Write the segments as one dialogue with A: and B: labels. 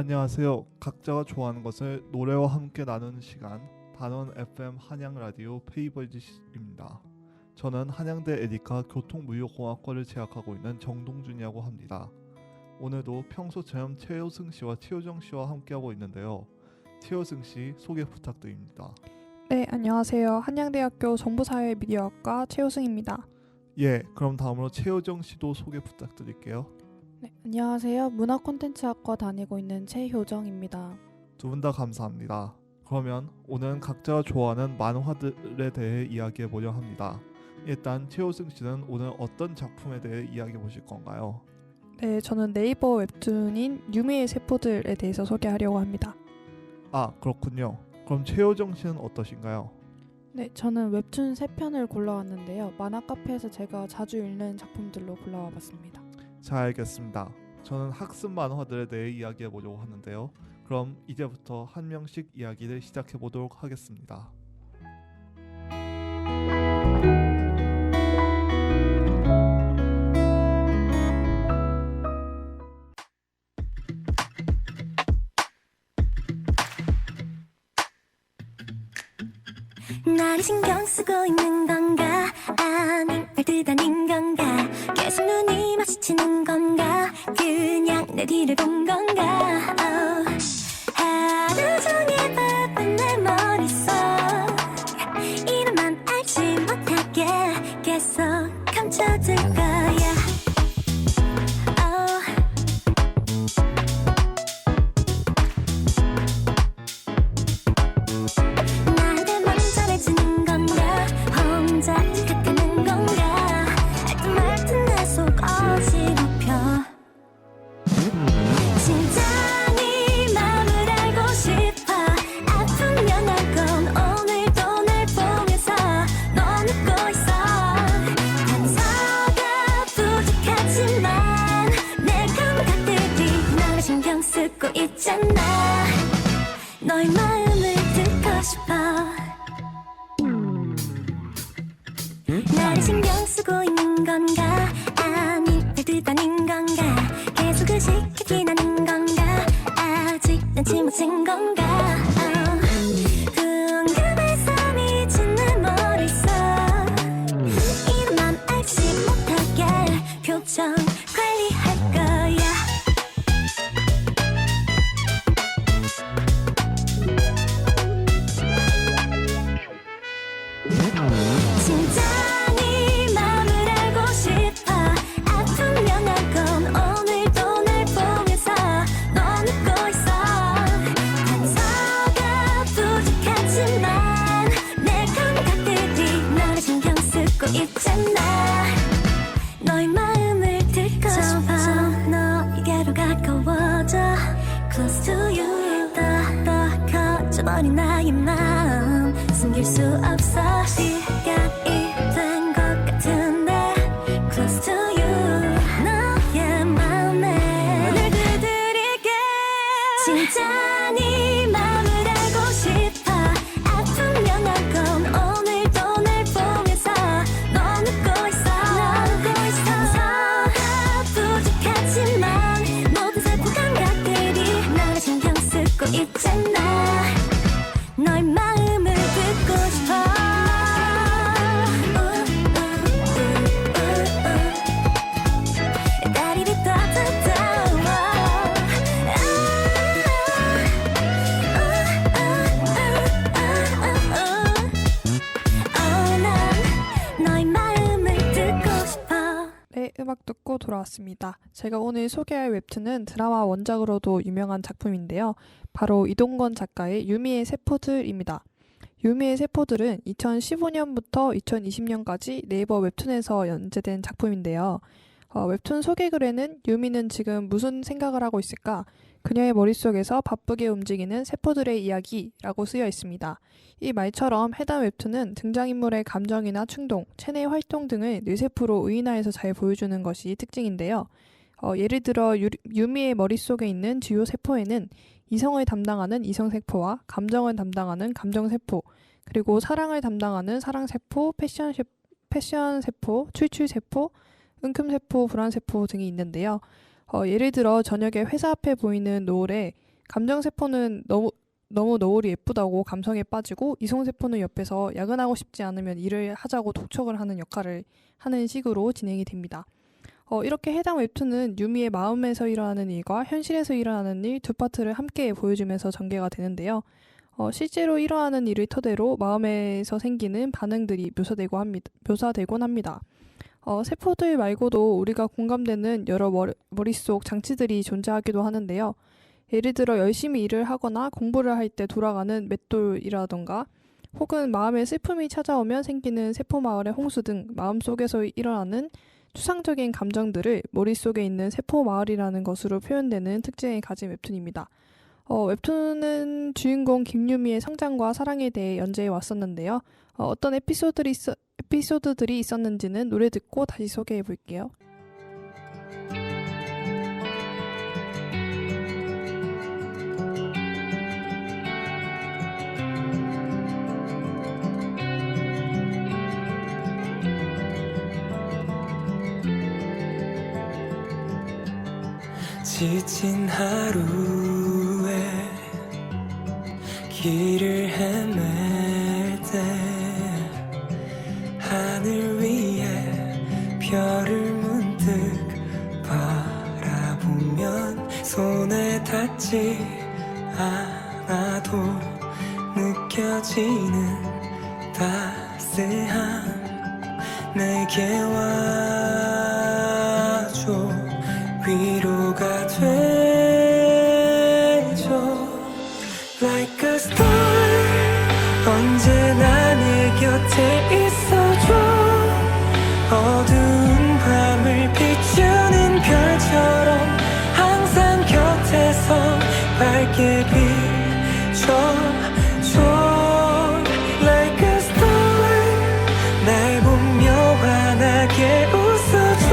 A: 안녕하세요. 각자가 좋아하는 것을 노래와 함께 나누는 시간 단원 FM 한양 라디오 페이버릿입니다. 저는 한양대 에디카 교통무역공학과를 재학하고 있는 정동준이라고 합니다. 오늘도 평소처럼 최효승 씨와 최효정 씨와 함께하고 있는데요. 최효승 씨 소개 부탁드립니다.
B: 네, 안녕하세요. 한양대학교 정보사회미디어학과 최효승입니다.
A: 예, 그럼 다음으로 최효정 씨도 소개 부탁드릴게요.
C: 네, 안녕하세요. 문화콘텐츠학과 다니고 있는 최효정입니다.
A: 두 분 다 감사합니다. 그러면 오늘은 각자가 좋아하는 만화들에 대해 이야기해보려 합니다. 일단 최효승 씨는 오늘 어떤 작품에 대해 이야기해 보실 건가요?
B: 네, 저는 네이버 웹툰인 유미의 세포들에 대해서 소개하려고 합니다.
A: 아, 그렇군요. 그럼 최효정 씨는 어떠신가요?
C: 네, 저는 웹툰 3편을 골라왔는데요. 만화 카페에서 제가 자주 읽는 작품들로 골라와 봤습니다.
A: 잘 알겠습니다. 저는 학습 만화들에 대해 이야기해 보려고 하는데요. 그럼 이제부터 한 명씩 이야기를 시작해 보도록 하겠습니다.
D: 나를 신경 쓰고 있는 건가 아님 발뜻 아닌 건가 계속 눈이 마주치는 건가 그냥 내 뒤를 본 건가 하루 종일 바쁜 내 머릿속 이름만 알지 못하게 계속 감춰둘 거야 나한테 먼저 해주는 건가 혼자 착각하는 건가 알듯 말듯 내 속 어지럽혀 진짜 네 맘을 알고 싶어 아프면 알건 오늘도 날 보면서 넌 웃고 있어 단서가 부족하지만 내 감각들이 너를 신경 쓰고 있잖아 너의 마음을 듣고 싶어 나를 신경 쓰고 있는 건가 아님 발뜻 아닌 건가 계속 의식하긴 하는 건가 아직 눈치 못 챈 건가 궁금해서 미친 내 머릿속 이름만 알지 못하게 표정 관리할 거야 진짜 네 맘을 알고 싶어 아프면 알건 오늘도 날 보면서 넌 웃고 있어 단서가 부족하지만 내 감각들이 너를 신경 쓰고 있잖아 너의 마음을 듣고 싶어 너에게로 가까워져 Close to you 더 커져버린 나의 마음 숨길 수 없어 시간이 된 것 같은데 Close to you 너의 맘에 문을 두드릴게 진짜 네 맘을 알고 싶어 아프면 알건 오늘도 날 보면서 넌 웃고 있어 단서가 부족하지만 모든 슬픈 감각들이 너를 신경 쓰고 있잖아 너의 마음을 듣고 싶어 난 너의 마음을 듣고 싶어
B: 네, 음악 듣고 돌아왔습니다. 제가 오늘 소개할 웹툰은 드라마 원작으로도 유명한 작품인데요. 바로 이동건 작가의 유미의 세포들입니다. 유미의 세포들은 2015년부터 2020년까지 네이버 웹툰에서 연재된 작품인데요. 웹툰 소개글에는 유미는 지금 무슨 생각을 하고 있을까? 그녀의 머릿속에서 바쁘게 움직이는 세포들의 이야기라고 쓰여 있습니다. 이 말처럼 해당 웹툰은 등장인물의 감정이나 충동, 체내 활동 등을 뇌세포로 의인화해서 잘 보여주는 것이 특징인데요. 예를 들어 유미의 머릿속에 있는 주요 세포에는 이성을 담당하는 이성세포와 감정을 담당하는 감정세포, 그리고 사랑을 담당하는 사랑세포, 패션세포, 출출세포, 은큼세포, 불안세포 등이 있는데요. 예를 들어 저녁에 회사 앞에 보이는 노을에 감정세포는 너무 너울이 예쁘다고 감성에 빠지고 이성세포는 옆에서 야근하고 싶지 않으면 일을 하자고 독촉을 하는 역할을 하는 식으로 진행이 됩니다. 이렇게 해당 웹툰은 유미의 마음에서 일어나는 일과 현실에서 일어나는 일 두 파트를 함께 보여주면서 전개가 되는데요. 실제로 일어나는 일을 토대로 마음에서 생기는 반응들이 묘사되곤 합니다. 세포들 말고도 우리가 공감되는 여러 머릿속 장치들이 존재하기도 하는데요. 예를 들어 열심히 일을 하거나 공부를 할 때 돌아가는 맷돌이라던가 혹은 마음에 슬픔이 찾아오면 생기는 세포마을의 홍수 등 마음속에서 일어나는 추상적인 감정들을 머릿속에 있는 세포마을이라는 것으로 표현되는 특징을 가진 웹툰입니다. 웹툰은 주인공 김유미의 성장과 사랑에 대해 연재해 왔었는데요. 어떤 에피소드들이 있었는지는 노래 듣고 다시 소개해 볼게요.
E: 지친 하루에 길을 헤맬 때 하늘 위에 별을 문득 바라보면 손에 닿지 않아도 느껴지는 따스함 내게 와줘 위로가 되죠 Like a star 언제나 내 곁에 있어줘 어두운 밤을 비추는 별처럼 항상 곁에서 밝게 비춰줘 Like a star 날 보며 환하게 웃어줘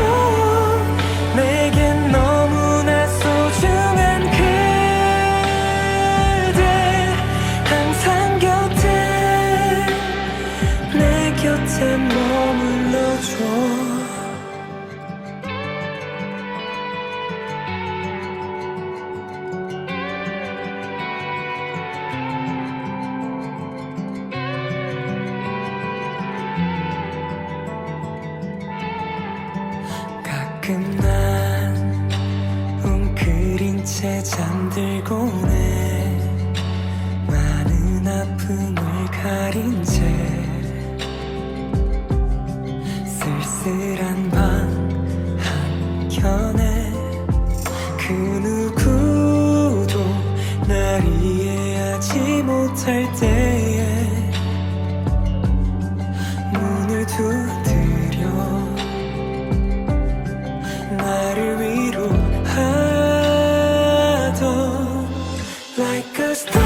E: 내겐 너무나 소중한 그대 항상 곁에 내 곁에 머물러줘 가끔 난 웅크린 채 잠들곤 해 많은 아픔을 가린 채 쓸쓸한 방 한켠에 그 누구도 날 이해하지 못할 때에 문을 두드려 나를 위로하던 Like a star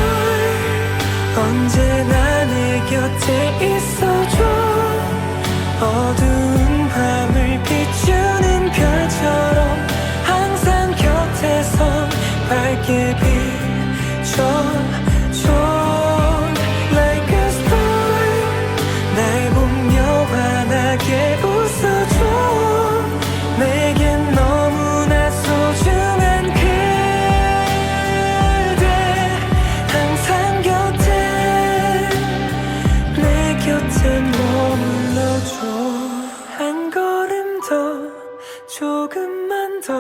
E: 언제나 내 곁에 있어줘 어두운 밤을 비추는 별처럼 항상 곁에서 밝게 비춰줘 Like a star 날 보며 환하게 웃어줘 내겐 너무나 소중한 그대 항상 곁에 내 곁에 머물러줘 한 걸음 더 조금만 더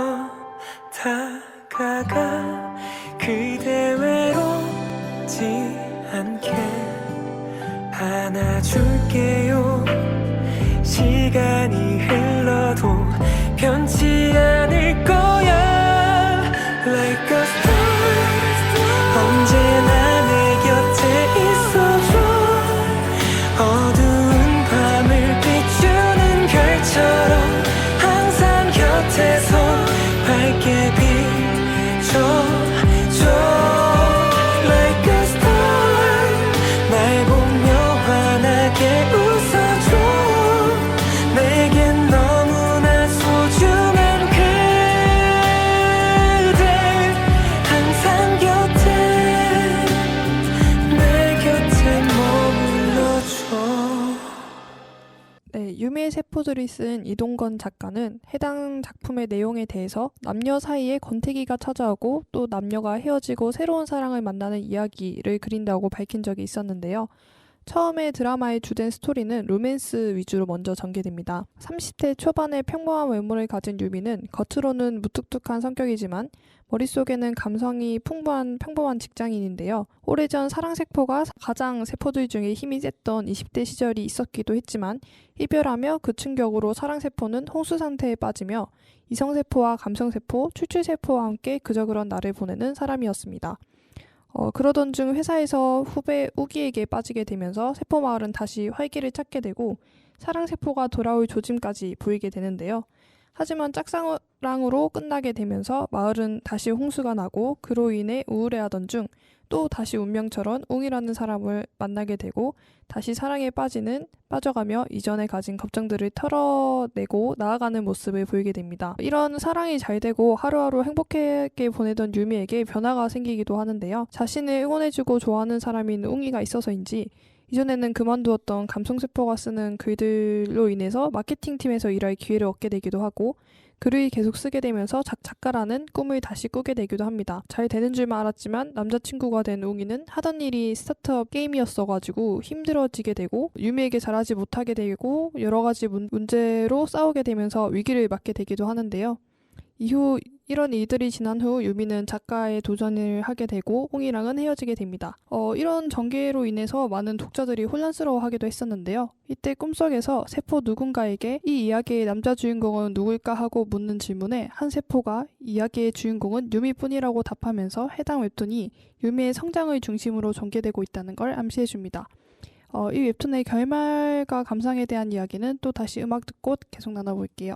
E: 다가가 그대 외롭지 않게 안아줄게요 시간이 흘러도 변치 않을 거야 Like a star 언제나 내 곁에 있어줘 어두운 밤을 비추는 별처럼 항상 곁에서 밝게 비춰줘 Like a star 날 보며 환하게 웃어줘 내겐 너무나 소중한 그대 항상 곁에 내 곁에 머물러줘
B: 네, 유미의 세포 세포들이 쓴 이동건 작가는 해당 작품의 내용에 대해서 남녀 사이에 권태기가 찾아오고 또 남녀가 헤어지고 새로운 사랑을 만나는 이야기를 그린다고 밝힌 적이 있었는데요. 처음에 드라마의 주된 스토리는 로맨스 위주로 먼저 전개됩니다. 30대 초반의 평범한 외모를 가진 유미는 겉으로는 무뚝뚝한 성격이지만 머릿속에는 감성이 풍부한 평범한 직장인인데요. 오래전 사랑세포가 가장 세포들 중에 힘이 셌던 20대 시절이 있었기도 했지만 이별하며 그 충격으로 사랑세포는 홍수 상태에 빠지며 이성세포와 감성세포, 출출세포와 함께 그저 그런 날을 보내는 사람이었습니다. 그러던 중 회사에서 후배 우기에게 빠지게 되면서 세포마을은 다시 활기를 찾게 되고 사랑세포가 돌아올 조짐까지 보이게 되는데요. 하지만 짝사랑으로 끝나게 되면서 마을은 다시 홍수가 나고 그로 인해 우울해하던 중 또 다시 운명처럼 웅이라는 사람을 만나게 되고 다시 사랑에 빠져가며 이전에 가진 걱정들을 털어내고 나아가는 모습을 보이게 됩니다. 이런 사랑이 잘 되고 하루하루 행복하게 보내던 유미에게 변화가 생기기도 하는데요. 자신을 응원해주고 좋아하는 사람인 웅이가 있어서인지 이전에는 그만두었던 감성세포가 쓰는 글들로 인해서 마케팅팀에서 일할 기회를 얻게 되기도 하고 글을 계속 쓰게 되면서 작가라는 꿈을 다시 꾸게 되기도 합니다. 잘 되는 줄만 알았지만 남자친구가 된 웅이는 하던 일이 스타트업 게임이었어가지고 힘들어지게 되고 유미에게 잘하지 못하게 되고 여러 가지 문제로 싸우게 되면서 위기를 맞게 되기도 하는데요. 이후 이런 일들이 지난 후 유미는 작가에 도전을 하게 되고 웅이랑은 헤어지게 됩니다. 이런 전개로 인해서 많은 독자들이 혼란스러워하기도 했었는데요. 이때 꿈속에서 세포 누군가에게 이 이야기의 남자 주인공은 누굴까 하고 묻는 질문에 한 세포가 이야기의 주인공은 유미뿐이라고 답하면서 해당 웹툰이 유미의 성장을 중심으로 전개되고 있다는 걸 암시해줍니다. 이 웹툰의 결말과 감상에 대한 이야기는 또 다시 음악 듣고 계속 나눠볼게요.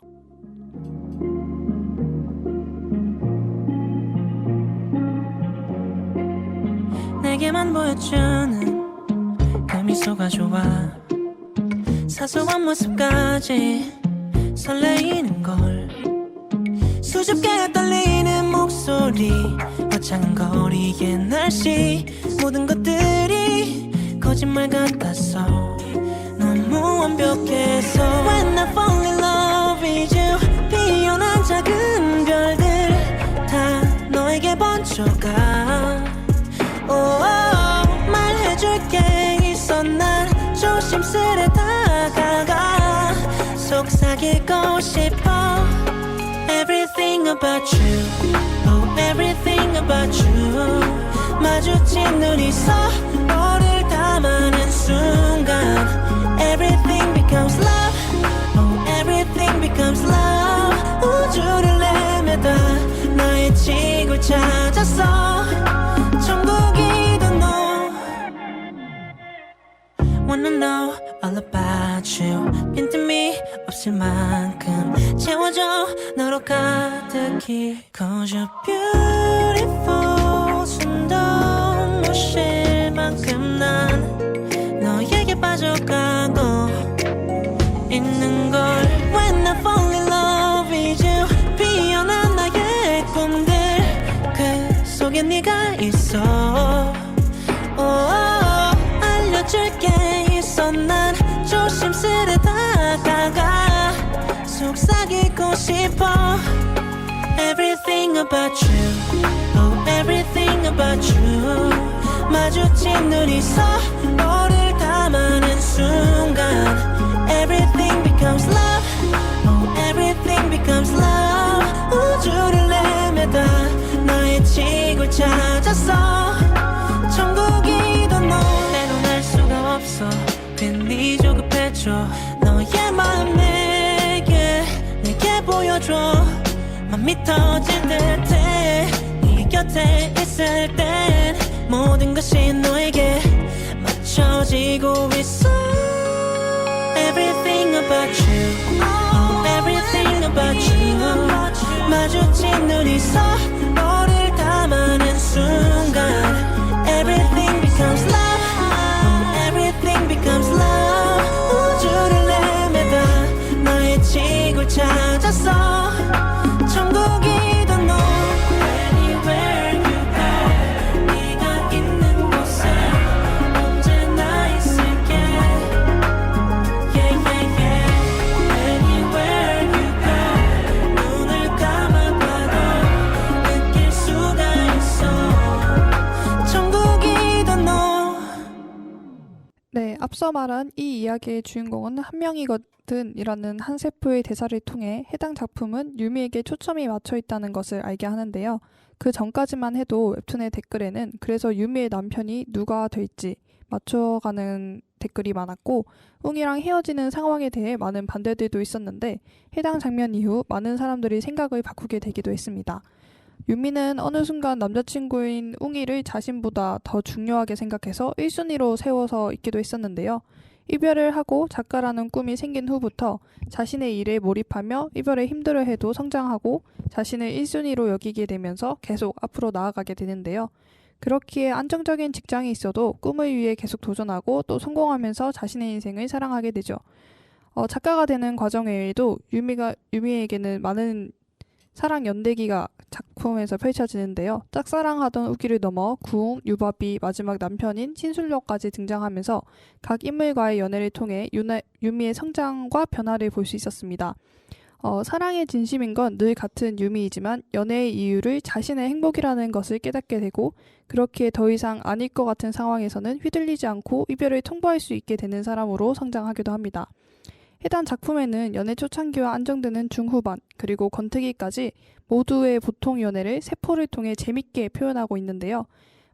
E: 내게만 보여주는 그 미소가 좋아 사소한 모습까지 설레이는 걸 수줍게 떨리는 목소리 거창한 거리의 날씨 모든 것들이 거짓말 같았어 너무 완벽해서 When I fall in love with you 피어난 작은 별들 다 너에게 번져가 말해줄게 있어 난 조심스레 다가가 속삭이고 싶어 Everything about you Oh everything about you 마주친 눈이 서로를 담아낸 순간 Everything becomes love Oh everything becomes love 우주를 내매다 나의 지구를 찾았어 천국이던 너 Wanna know all about you 빈틈이 없을 만큼 채워줘 너로 가득히 Cause you're beautiful 숨도 못 쉴 만큼 난 너에게 빠져가고 있는 걸 When I fall in love with you 피어난 나의 꿈들 그 속에 네가 있어 알려줄게 있어 난 조심스레 다가가 속삭이고 싶어 Everything about you Oh everything about you 마주친 눈이 서로를 담아낸 순간 Everything becomes love Oh everything becomes love 우주를 내매다 너의 지구를 찾았어 천국이던 너 때론 알 수가 없어 괜히 조급해져 너의 마음 내게 보여줘 맘이 터질 듯해 네 곁에 있을 땐 모든 것이 너에게 맞춰지고 있어 Everything about you Oh everything about you 마주친 눈이 서로를 담아낸 순간 Everything becomes love Oh everything becomes love 우주를 내매다 너의 지구를 찾았어 천국이던 너 Anywhere you go 네가 있는 곳에 언제나 있을게 Yeah yeah yeah
B: 앞서 말한 이 이야기의 주인공은 한 명이거든 이라는 한 세포의 대사를 통해 해당 작품은 유미에게 초점이 맞춰 있다는 것을 알게 하는데요. 그 전까지만 해도 웹툰의 댓글에는 그래서 유미의 남편이 누가 될지 맞춰가는 댓글이 많았고 웅이랑 헤어지는 상황에 대해 많은 반대들도 있었는데 해당 장면 이후 많은 사람들이 생각을 바꾸게 되기도 했습니다. 유미는 어느 순간 남자친구인 웅이를 자신보다 더 중요하게 생각해서 1순위로 세워서 있기도 했었는데요. 이별을 하고 작가라는 꿈이 생긴 후부터 자신의 일에 몰입하며 이별에 힘들어해도 성장하고 자신을 1순위로 여기게 되면서 계속 앞으로 나아가게 되는데요. 그렇기에 안정적인 직장이 있어도 꿈을 위해 계속 도전하고 또 성공하면서 자신의 인생을 사랑하게 되죠. 작가가 되는 과정 외에도 유미에게는 많은 사랑 연대기가 작품에서 펼쳐지는데요. 짝사랑하던 우기를 넘어 구웅, 유바비, 마지막 남편인 신술녀까지 등장하면서 각 인물과의 연애를 통해 유미의 성장과 변화를 볼 수 있었습니다. 사랑의 진심인 건 늘 같은 유미이지만 연애의 이유를 자신의 행복이라는 것을 깨닫게 되고 그렇기에 더 이상 아닐 것 같은 상황에서는 휘둘리지 않고 이별을 통보할 수 있게 되는 사람으로 성장하기도 합니다. 해당 작품에는 연애 초창기와 안정되는 중후반 그리고 권태기까지 모두의 보통 연애를 세포를 통해 재밌게 표현하고 있는데요.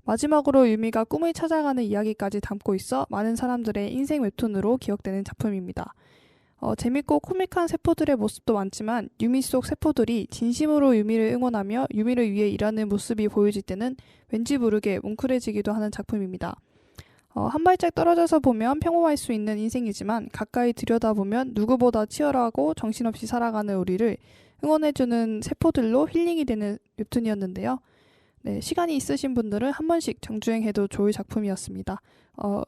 B: 마지막으로 유미가 꿈을 찾아가는 이야기까지 담고 있어 많은 사람들의 인생 웹툰으로 기억되는 작품입니다. 재밌고 코믹한 세포들의 모습도 많지만 유미 속 세포들이 진심으로 유미를 응원하며 유미를 위해 일하는 모습이 보여질 때는 왠지 모르게 뭉클해지기도 하는 작품입니다. 한 발짝 떨어져서 보면 평범할 수 있는 인생이지만 가까이 들여다보면 누구보다 치열하고 정신없이 살아가는 우리를 응원해주는 세포들로 힐링이 되는 웹툰이었는데요. 네, 시간이 있으신 분들은 한 번씩 정주행해도 좋을 작품이었습니다.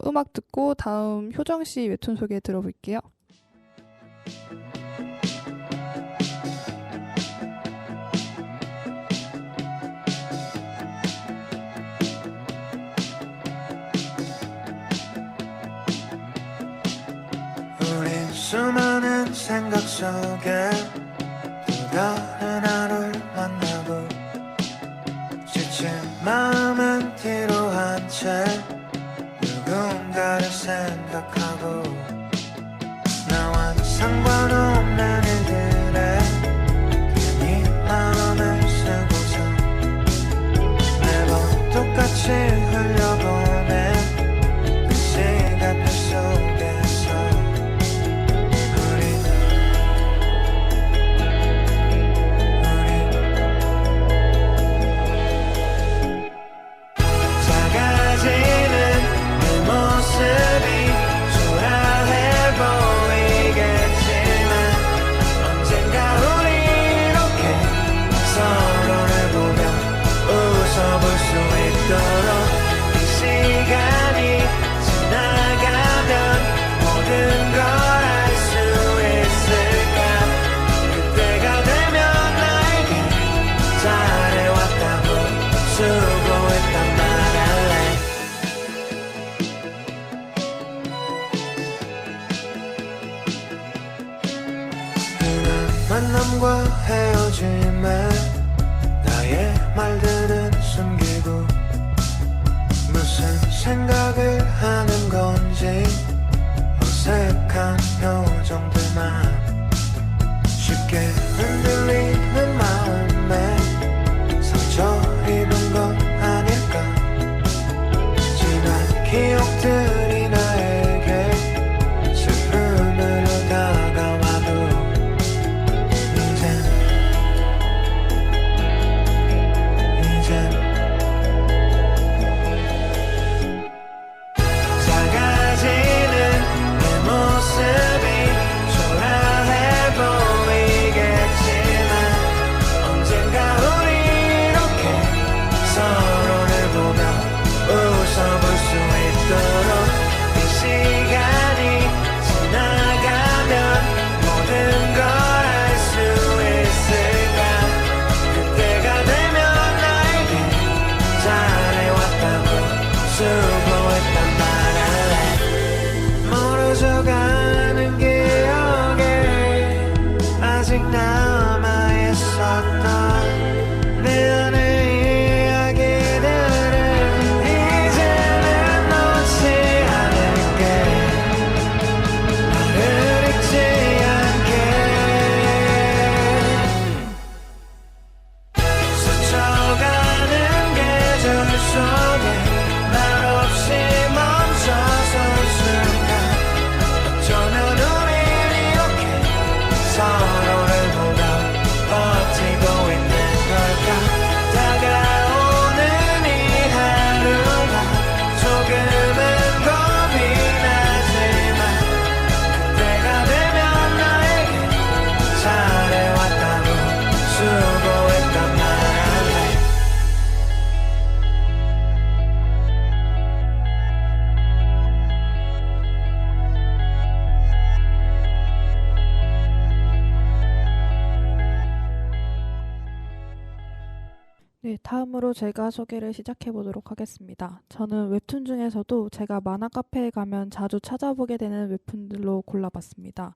B: 음악 듣고 다음 효정씨 웹툰 소개 들어볼게요.
F: 우린 수많은 생각 속에 또 다른 하루를 만나고 지친 마음은 뒤로 한 채 누군가를 생각하고 나와는 상관없는 일들에 괜히 마음을 쓰고서 매번 똑같이 흘려보내 그 시간들 속에서 우리 작아지는 내 모습이 초라해 보이겠지만 언젠가 우리 이렇게 서로를 보며 웃어볼 수 있도록 이 시간이 지나가면 모든 걸 알 수 있을까 그때가 되면 나에게 잘해왔다고 수고했단 말할래 흔한 만남과 헤어짐에 나의 말들은 숨기고 무슨 생각을 하는 건지 어색한 표정들만 쉽게 흔들리는 마음에 상처 입은 건 아닐까 지난 기억들이 나에게 슬픔으로 다가와도 이젠
C: 네, 다음으로 제가 소개를 시작해 보도록 하겠습니다. 저는 웹툰 중에서도 제가 만화 카페에 가면 자주 찾아보게 되는 웹툰들로 골라봤습니다.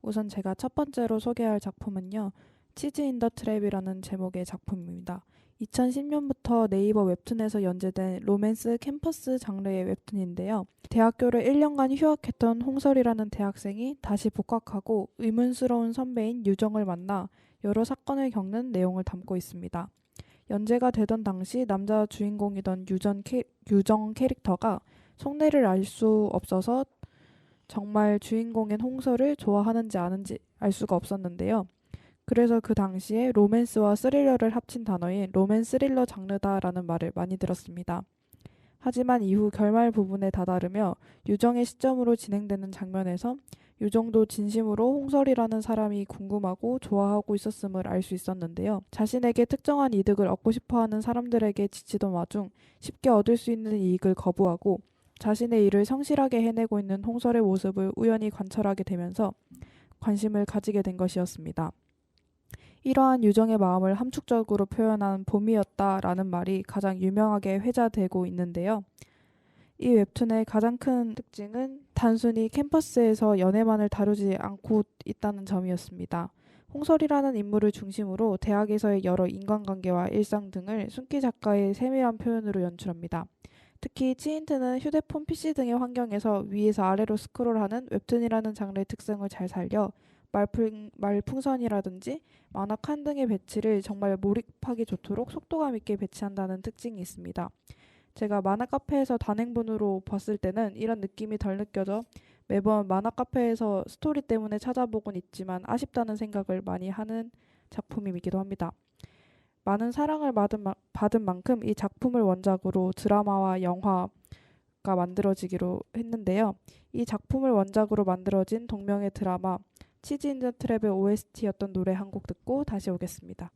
C: 우선 제가 첫 번째로 소개할 작품은요, 치즈 인 더 트랩이라는 제목의 작품입니다. 2010년부터 네이버 웹툰에서 연재된 로맨스 캠퍼스 장르의 웹툰인데요. 대학교를 1년간 휴학했던 홍설이라는 대학생이 다시 복학하고 의문스러운 선배인 유정을 만나 여러 사건을 겪는 내용을 담고 있습니다. 연재가 되던 당시 남자 주인공이던 유정 캐릭터가 속내를 알 수 없어서 정말 주인공인 홍설을 좋아하는지 아는지 알 수가 없었는데요. 그래서 그 당시에 로맨스와 스릴러를 합친 단어인 로맨 스릴러 장르다라는 말을 많이 들었습니다. 하지만 이후 결말 부분에 다다르며 유정의 시점으로 진행되는 장면에서 유정도 진심으로 홍설이라는 사람이 궁금하고 좋아하고 있었음을 알 수 있었는데요. 자신에게 특정한 이득을 얻고 싶어하는 사람들에게 지치던 와중 쉽게 얻을 수 있는 이익을 거부하고 자신의 일을 성실하게 해내고 있는 홍설의 모습을 우연히 관찰하게 되면서 관심을 가지게 된 것이었습니다. 이러한 유정의 마음을 함축적으로 표현한 봄이었다라는 말이 가장 유명하게 회자되고 있는데요. 이 웹툰의 가장 큰 특징은 단순히 캠퍼스에서 연애만을 다루지 않고 있다는 점이었습니다. 홍설이라는 인물을 중심으로 대학에서의 여러 인간관계와 일상 등을 순기 작가의 세밀한 표현으로 연출합니다. 특히 치인트는 휴대폰, PC 등의 환경에서 위에서 아래로 스크롤하는 웹툰이라는 장르의 특성을 잘 살려 말풍선이라든지 만화 칸 등의 배치를 정말 몰입하기 좋도록 속도감 있게 배치한다는 특징이 있습니다. 제가 만화 카페에서 단행본으로 봤을 때는 이런 느낌이 덜 느껴져 매번 만화 카페에서 스토리 때문에 찾아보곤 있지만 아쉽다는 생각을 많이 하는 작품이기도 합니다. 많은 사랑을 받은 만큼 이 작품을 원작으로 드라마와 영화가 만들어지기로 했는데요. 이 작품을 원작으로 만들어진 동명의 드라마 치즈 인 더 트랩의 OST였던 노래 한 곡 듣고 다시 오겠습니다.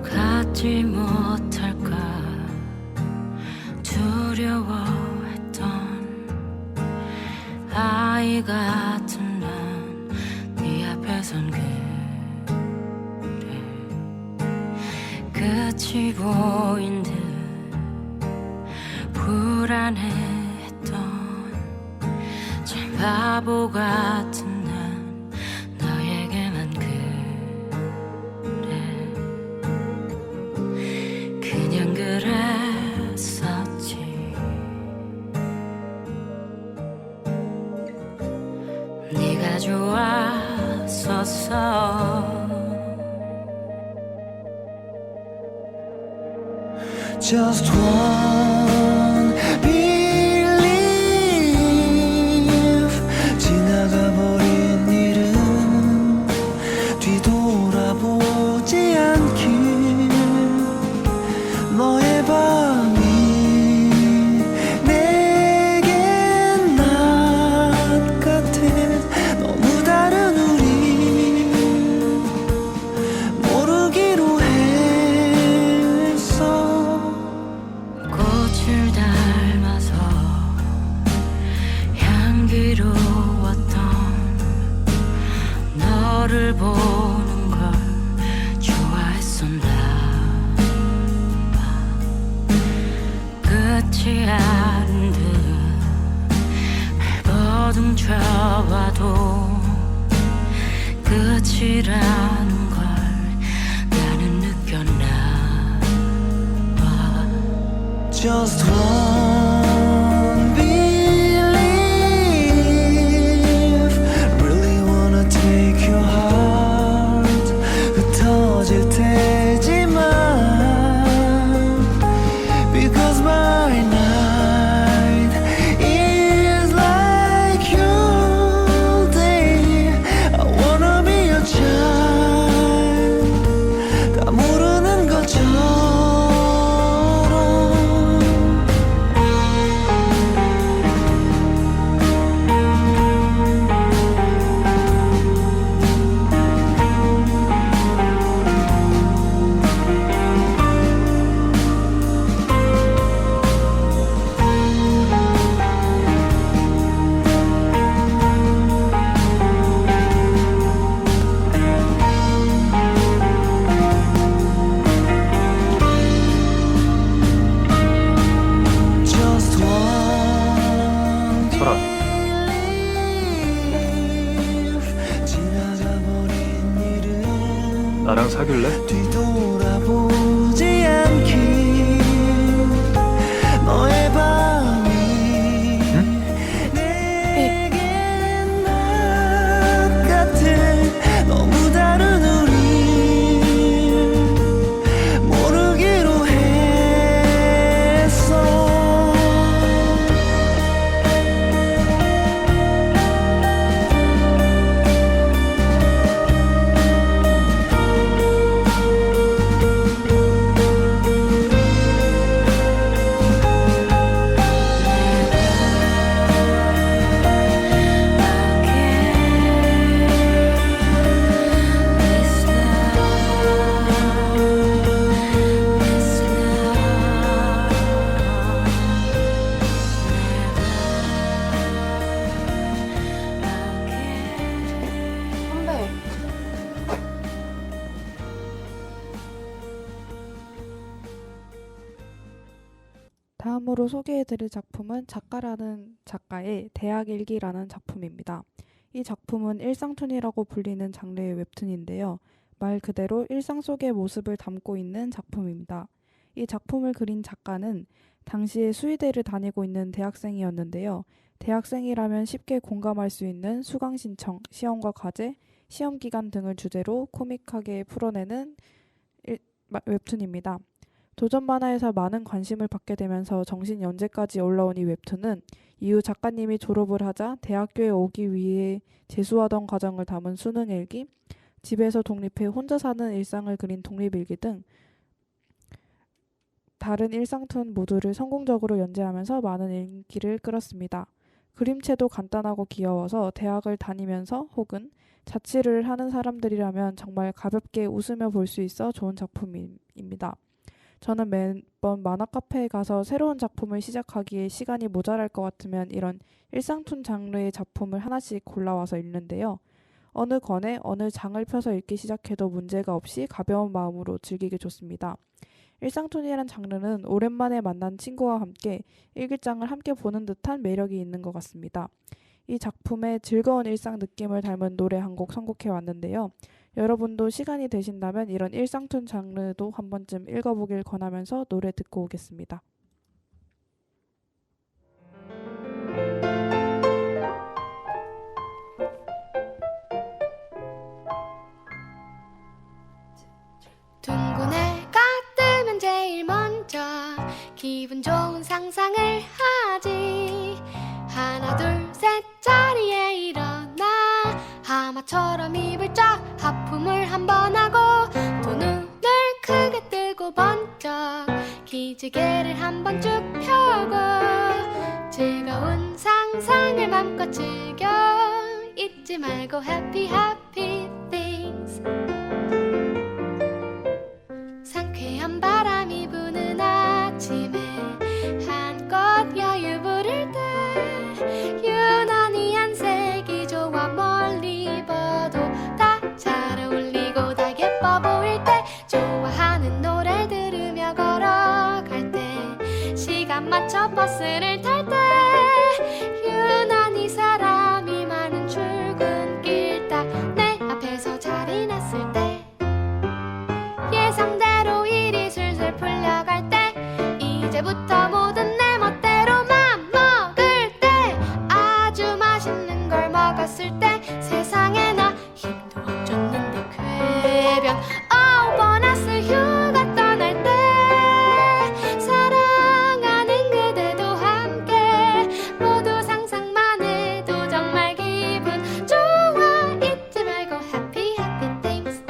G: 갖지 못할까 두려워했던 아이 같은 난 네 앞에선 끝이 보인 듯 불안해했던 참 바보 같은 난 너에게만 그래 그냥 그랬었지 네가 좋았었어
F: Just one believe 지나가버린 일은 뒤돌아보지 않길 너의 밤이 내겐 낮 같아 너무 다른 우리 모르기로 했어
G: 꽃을 닮아서 향기로웠던 너를 보는 걸 좋아했었나 봐 끝이 아닌 듯 발버둥쳐와도 끝이라는 걸 나는 느꼈나
F: Just one believe Really wanna take your heart 흩어질 테지만 Because my night is like your day I wanna be your child 다 모르는 것처럼
H: 사귈래?
F: 뒤돌아보지 않기 너의 밤이 내겐 낮 같은 너무 다른 우리 모르기로 했어.
C: 다음으로 소개해드릴 작품은 작가라는 작가의 대학 일기라는 작품입니다. 이 작품은 일상툰이라고 불리는 장르의 웹툰인데요. 말 그대로 일상 속의 모습을 담고 있는 작품입니다. 이 작품을 그린 작가는 당시에 수의대를 다니고 있는 대학생이었는데요. 대학생이라면 쉽게 공감할 수 있는 수강 신청, 시험과 과제, 시험 기간 등을 주제로 코믹하게 풀어내는 웹툰입니다. 도전 만화에서 많은 관심을 받게 되면서 정신 연재까지 올라온 이 웹툰은 이후 작가님이 졸업을 하자 대학교에 오기 위해 재수하던 과정을 담은 수능 일기, 집에서 독립해 혼자 사는 일상을 그린 독립일기 등 다른 일상툰 모두를 성공적으로 연재하면서 많은 인기를 끌었습니다. 그림체도 간단하고 귀여워서 대학을 다니면서 혹은 자취를 하는 사람들이라면 정말 가볍게 웃으며 볼 수 있어 좋은 작품입니다. 저는 매번 만화 카페에 가서 새로운 작품을 시작하기에 시간이 모자랄 것 같으면 이런 일상툰 장르의 작품을 하나씩 골라와서 읽는데요. 어느 권에 어느 장을 펴서 읽기 시작해도 문제가 없이 가벼운 마음으로 즐기기 좋습니다. 일상툰이란 장르는 오랜만에 만난 친구와 함께 일기장을 함께 보는 듯한 매력이 있는 것 같습니다. 이 작품의 즐거운 일상 느낌을 담은 노래 한 곡 선곡해 왔는데요. 여러분도 시간이 되신다면 이런 일상툰 장르도 한 번쯤 읽어보길 권하면서 노래 듣고 오겠습니다.
I: 둥근 해가 뜨면 제일 먼저 기분 좋은 상상을 하지. 하나 둘 셋 자리에 일어나 하마처럼 입을 쫙 하품을 한번 하고 또 눈을 크게 뜨고 번쩍 기지개를 한번 쭉 펴고 즐거운 상상을 맘껏 즐겨 잊지 말고 happy happy things. 상쾌한 바람이 부는 아침에 한껏 여유 부를 때 유난히 안색이 좋아 멀리 봐도 다 잘 어울리고 다 예뻐 보일 때 좋아하는 노래 들으며 걸어갈 때 시간 맞춰 버스를 탈 때 유난히 사람이 많은 출근길 딱 내 앞에서 자리 났을 때 예상대로 일이 술술 풀려갈 때 이제부터 모든 내 멋대로 맘 먹을 때 아주 맛있는 걸 먹었을 때 세상에 나 힘도 안 줬는데 쾌변 보너스 휴가 떠날 때 사랑하는 그대도 함께 모두 상상만 해도 정말 기분 좋아 잊지 말고 happy happy things.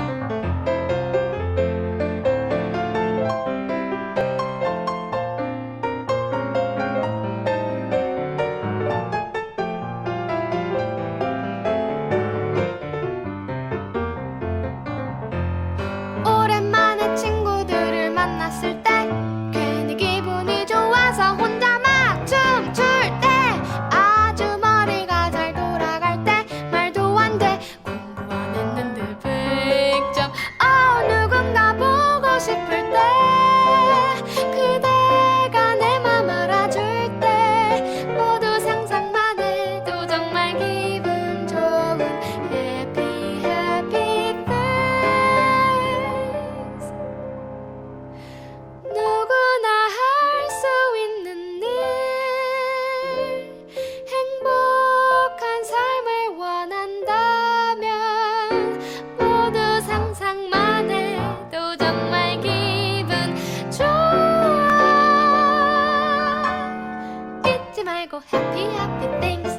I: happy happy things.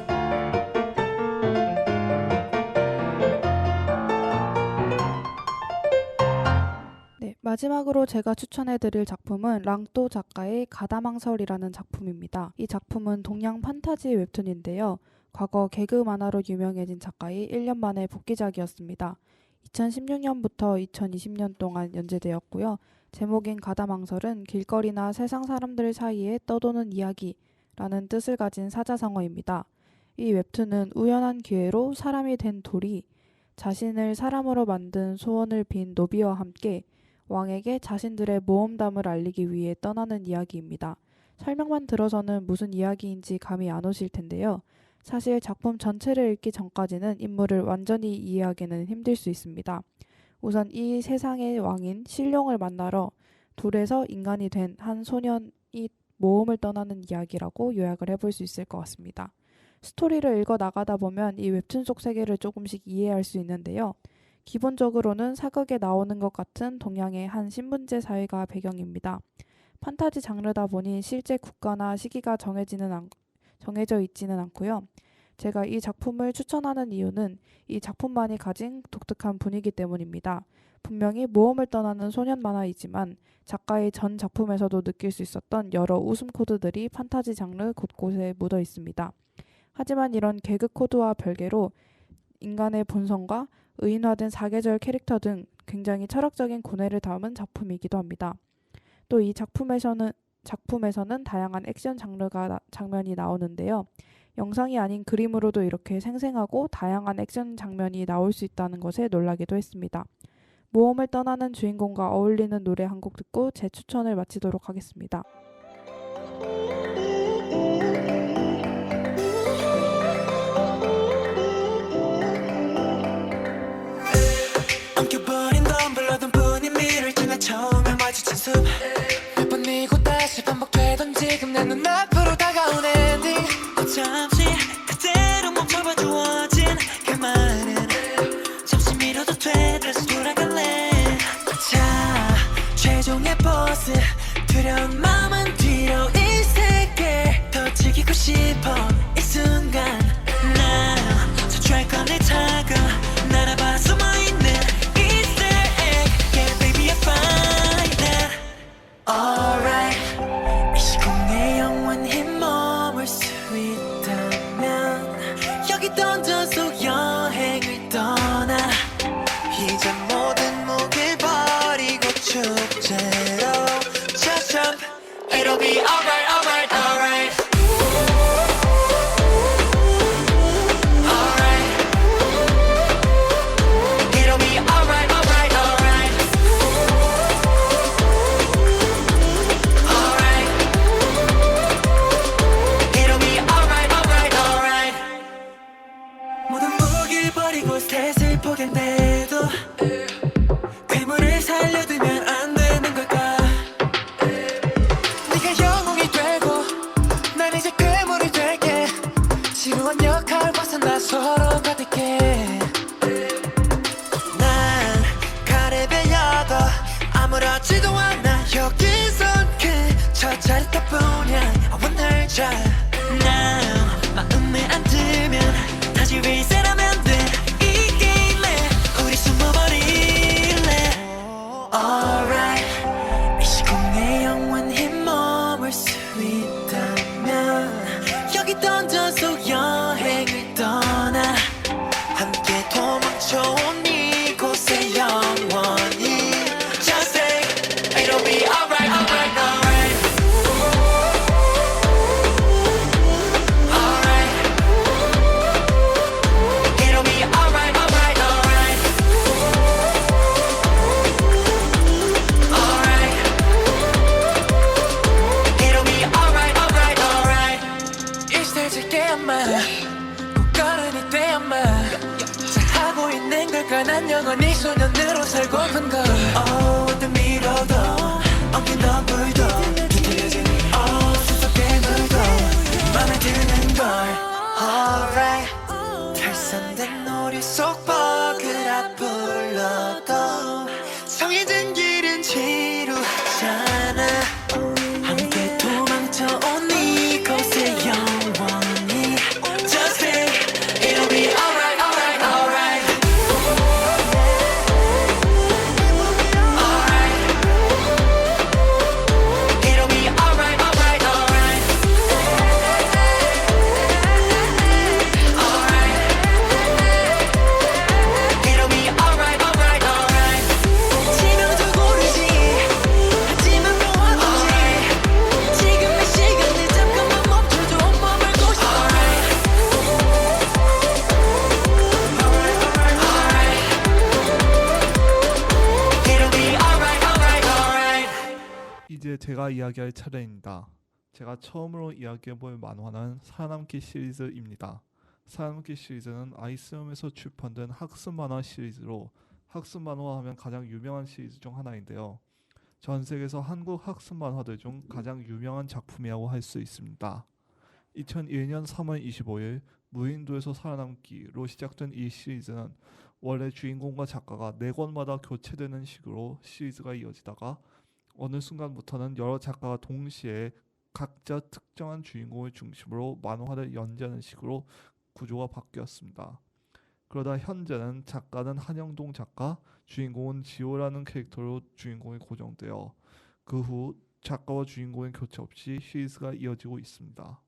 C: 네, 마지막으로 제가 추천해드릴 작품은 랑또 작가의 가다망설이라는 작품입니다. 이 작품은 동양 판타지 웹툰인데요. 과거 개그 만화로 유명해진 작가의 1년 만에 복귀작이었습니다. 2016년부터 2020년 동안 연재되었고요. 제목인 가다망설은 길거리나 세상 사람들 사이에 떠도는 이야기라는 뜻을 가진 사자성어입니다. 이 웹툰은 우연한 기회로 사람이 된 돌이 자신을 사람으로 만든 소원을 빈 노비와 함께 왕에게 자신들의 모험담을 알리기 위해 떠나는 이야기입니다. 설명만 들어서는 무슨 이야기인지 감이 안 오실 텐데요. 사실 작품 전체를 읽기 전까지는 인물을 완전히 이해하기는 힘들 수 있습니다. 우선 이 세상의 왕인 신룡을 만나러 돌에서 인간이 된 한 소년이 모험을 떠나는 이야기라고 요약을 해볼 수 있을 것 같습니다. 스토리를 읽어 나가다 보면 이 웹툰 속 세계를 조금씩 이해할 수 있는데요. 기본적으로는 사극에 나오는 것 같은 동양의 한 신분제 사회가 배경입니다. 판타지 장르다 보니 실제 국가나 시기가 정해져 있지는 않고요. 제가 이 작품을 추천하는 이유는 이 작품만이 가진 독특한 분위기 때문입니다. 분명히 모험을 떠나는 소년 만화이지만 작가의 전 작품에서도 느낄 수 있었던 여러 웃음 코드들이 판타지 장르 곳곳에 묻어 있습니다. 하지만 이런 개그 코드와 별개로 인간의 본성과 의인화된 사계절 캐릭터 등 굉장히 철학적인 고뇌를 담은 작품이기도 합니다. 또 이 작품에서는 다양한 액션 장면이 나오는데요. 영상이 아닌 그림으로도 이렇게 생생하고 다양한 액션 장면이 나올 수 있다는 것에 놀라기도 했습니다. 모험을 떠나는 주인공과 어울리는 노래 한 곡 듣고 제 추천을 마치도록 하겠습니다.
F: 엉켜버린 덤블러던 뿐인 미를 통해 처음에 마주친 숲 몇 번이고 다시 반복되던 지금 내 눈앞으로 다가온 엔딩 잠시 그대로 멈춰봐 주어진 그 말은 잠시 미뤄도 돼 다시 돌아갈래 자 최종의 보스 두려운 마음은 뒤로 이 세계 더 즐기고 싶어 이 순간 Now 저 트랙건을 타고 날아봐 숨어있는 Easter egg Yeah baby I find that Alright 이 시공에 영원히 머물 수 있다면 여기 던져서 여행을 떠나 이제 모든 무게 버리고 축제로 Just jump It'll be alright alright alright 셋을 포기한데도 괴물을 살려두면 안 되는 걸까 네가 영웅이 되고 난 이제 괴물이 될게 지루한 역할 벗어나 서로 받을게 난 칼에 베려도 아무렇지도 않아 여기선 그저 짜릿함뿐이야 I want her drive Now 마음에 안 들면 다시 reset하면 돼 Alright 이 시공에 영원히 머물 수 있다면 여기 던져서 여행을 떠나 함께 도망쳐온 이곳에 영원히 Just say It'll be alright alright alright Alright It'll be alright alright alright 꽃가른이 되야마 잘하고 있는 걸까 난 영원히 소년으로 살고픈 걸 어떤 미로도 엉킨 덤불도 뒤틀려진 수석 괴물도 맘에 드는 걸 Alright 탈선된 놀이 속 버그라 불러도 정해진 길은 지루하잖아 함께 도망쳐온 이곳에 영원
A: 제가 이야기할 차례입니다. 제가 처음으로 이야기해볼 만화는 살아남기 시리즈입니다. 살아남기 시리즈는 아이스홈에서 출판된 학습 만화 시리즈로 학습 만화 하면 가장 유명한 시리즈 중 하나인데요. 전 세계에서 한국 학습 만화들 중 가장 유명한 작품이라고 할 수 있습니다. 2001년 3월 25일 무인도에서 살아남기로 시작된 이 시리즈는 원래 주인공과 작가가 4권마다 교체되는 식으로 시리즈가 이어지다가 어느 순간부터는 여러 작가가 동시에 각자 특정한 주인공을 중심으로 만화를 연재하는 식으로 구조가 바뀌었습니다. 그러다 현재는 작가는 한영동 작가, 주인공은 지호라는 캐릭터로 주인공이 고정되어 그 후 작가와 주인공의 교체 없이 시리즈가 이어지고 있습니다.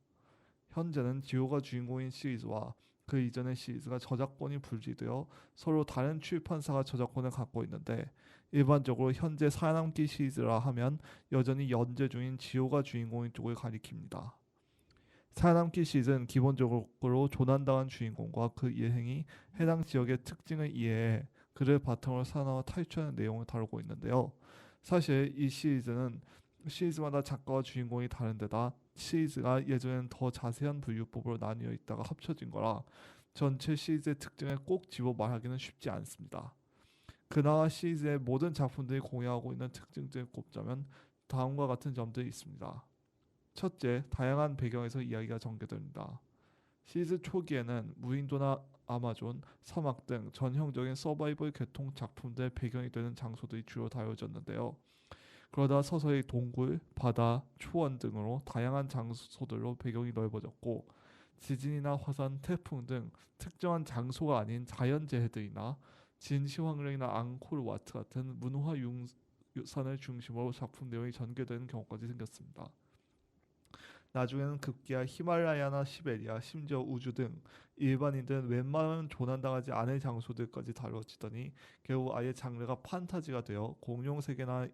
A: 현재는 지호가 주인공인 시리즈와 그 이전의 시리즈가 저작권이 분리되어 서로 다른 출판사가 저작권을 갖고 있는데 일반적으로 현재 살아남기 시리즈라 하면 여전히 연재 중인 지호가 주인공인 쪽을 가리킵니다. 살아남기 시리즈는 기본적으로 조난당한 주인공과 그 일행이 해당 지역의 특징을 이해해 그를 바탕으로 살아나와 탈출하는 내용을 다루고 있는데요. 사실 이 시리즈는 시리즈마다 작가와 주인공이 다른 데다 시리즈가 예전에는 더 자세한 분류법으로 나뉘어 있다가 합쳐진 거라 전체 시리즈의 특징을 꼭 집어 말하기는 쉽지 않습니다. 그나마 시리즈의 모든 작품들이 공유하고 있는 특징들을 꼽자면 다음과 같은 점들이 있습니다. 첫째, 다양한 배경에서 이야기가 전개됩니다. 시리즈 초기에는 무인도나 아마존, 사막 등 전형적인 서바이벌 계통 작품들의 배경이 되는 장소들이 주로 다뤄졌는데요. 그러다 서서히 동굴, 바다, 초원 등으로 다양한 장소들로 배경이 넓어졌고 지진이나 화산, 태풍 등 특정한 장소가 아닌 자연재해들이나 진시황릉이나 앙코르와트 같은 문화유산을 중심으로 작품 내용이 전개되는 경우까지 생겼습니다. 나중에는 급기야 히말라야나 시베리아, 심지어 우주 등 일반인들은 웬만하면 조난당하지 않을 장소들까지 다뤄지더니 결국 아예 장르가 판타지가 되어 공룡 세계나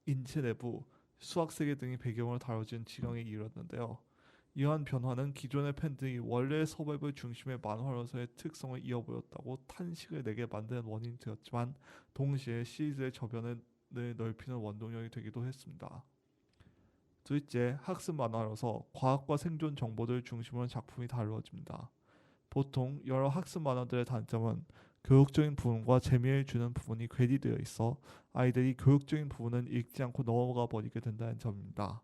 A: 인체 내부, 수학 세계 등이 배경으로 다뤄진 지경에 이르렀는데요. 이러한 변화는 기존의 팬들이 원래 서바이벌 중심의 만화로서의 특성을 이어보였다고 탄식을 내게 만드는 원인이 되었지만 동시에 시리즈의 저변을 넓히는 원동력이 되기도 했습니다. 둘째, 학습 만화로서 과학과 생존 정보들 중심으로 작품이 다루어집니다. 보통 여러 학습 만화들의 단점은 교육적인 부분과 재미를 주는 부분이 괴리되어 있어 아이들이 교육적인 부분은 읽지 않고 넘어가 버리게 된다는 점입니다.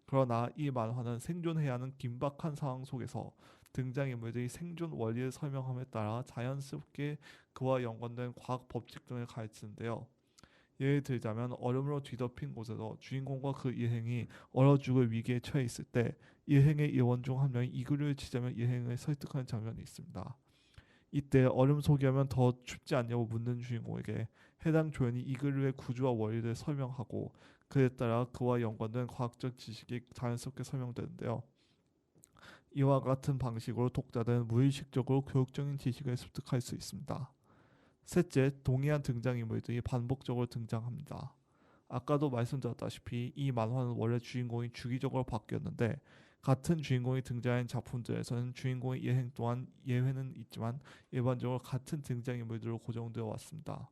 A: 그러나 이 만화는 생존해야 하는 긴박한 상황 속에서 등장인물들이 생존 원리를 설명함에 따라 자연스럽게 그와 연관된 과학 법칙 등을 가르치는데요. 예를 들자면 얼음으로 뒤덮인 곳에서 주인공과 그 일행이 얼어 죽을 위기에 처해 있을 때 일행의 일원 중 한 명이 이글루를 치자며 일행을 설득하는 장면이 있습니다. 이때 얼음 속이라면 더 춥지 않냐고 묻는 주인공에게 해당 조연이 이글루의 구조와 원리를 설명하고 그에 따라 그와 연관된 과학적 지식이 자연스럽게 설명되는데요. 이와 같은 방식으로 독자들은 무의식적으로 교육적인 지식을 습득할 수 있습니다. 셋째, 동일한 등장인물들이 반복적으로 등장합니다. 아까도 말씀드렸다시피 이 만화는 원래 주인공이 주기적으로 바뀌었는데 같은 주인공이 등장한 작품들에서는 주인공의 일행 또한 예외는 있지만 일반적으로 같은 등장인물들로 고정되어 왔습니다.